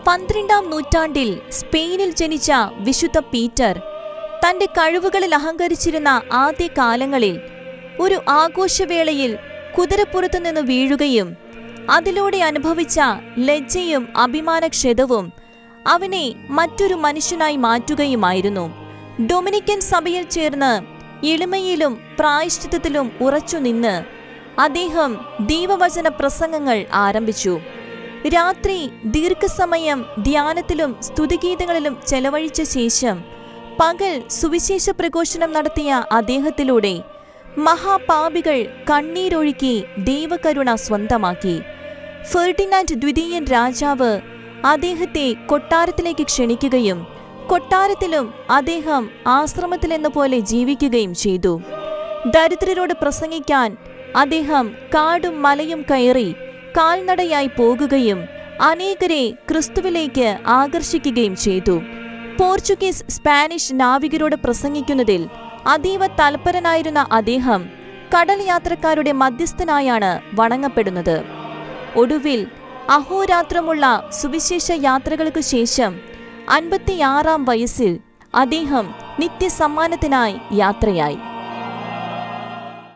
12-ാം നൂറ്റാണ്ടിൽ സ്പെയിനിൽ ജനിച്ച വിശുദ്ധ പീറ്റർ തന്റെ കഴിവുകളിൽ അഹങ്കരിച്ചിരുന്ന ആദ്യ കാലങ്ങളിൽ ഒരു ആഘോഷവേളയിൽ കുതിരപ്പുറത്തു നിന്ന് വീഴുകയും അതിലൂടെ അനുഭവിച്ച ലജ്ജയും അഭിമാനക്ഷതവും അവനെ മറ്റൊരു മനുഷ്യനായി മാറ്റുകയുമായിരുന്നു. ഡൊമിനിക്കൻ സഭയിൽ ചേർന്ന് എളിമയിലും പ്രായശ്ചിത്തത്തിലും ഉറച്ചുനിന്ന് അദ്ദേഹം ദൈവവചന പ്രസംഗങ്ങൾ ആരംഭിച്ചു. രാത്രി ദീർഘസമയം ധ്യാനത്തിലും സ്തുതിഗീതങ്ങളിലും ചെലവഴിച്ച ശേഷം പകൽ സുവിശേഷ പ്രഘോഷണം നടത്തിയ അദ്ദേഹത്തിലൂടെ മഹാപാപികൾ കണ്ണീരൊഴുക്കി ദൈവകരുണ സ്വന്തമാക്കി. ഫെർഡിനാൻഡ് ദ്വിതീയൻ രാജാവ് അദ്ദേഹത്തെ കൊട്ടാരത്തിലേക്ക് ക്ഷണിക്കുകയും കൊട്ടാരത്തിലും അദ്ദേഹം ആശ്രമത്തിലെന്ന പോലെ ജീവിക്കുകയും ചെയ്തു. ദരിദ്രരോട് പ്രസംഗിക്കാൻ അദ്ദേഹം കാടും മലയും കയറി കാൽനടയായി പോകുകയും അനേകരെ ക്രിസ്തുവിലേക്ക് ആകർഷിക്കുകയും ചെയ്തു. പോർച്ചുഗീസ് സ്പാനിഷ് നാവികരോട് പ്രസംഗിക്കുന്നതിൽ അതീവ തൽപരനായിരുന്ന അദ്ദേഹം കടൽ യാത്രക്കാരുടെ മധ്യസ്ഥനായാണ് വണങ്ങപ്പെടുന്നത്. ഒടുവിൽ അഹോരാത്രമുള്ള സുവിശേഷ യാത്രകൾക്കു ശേഷം 56-ാം വയസ്സിൽ അദ്ദേഹം നിത്യസമ്മാനത്തിനായി യാത്രയായി.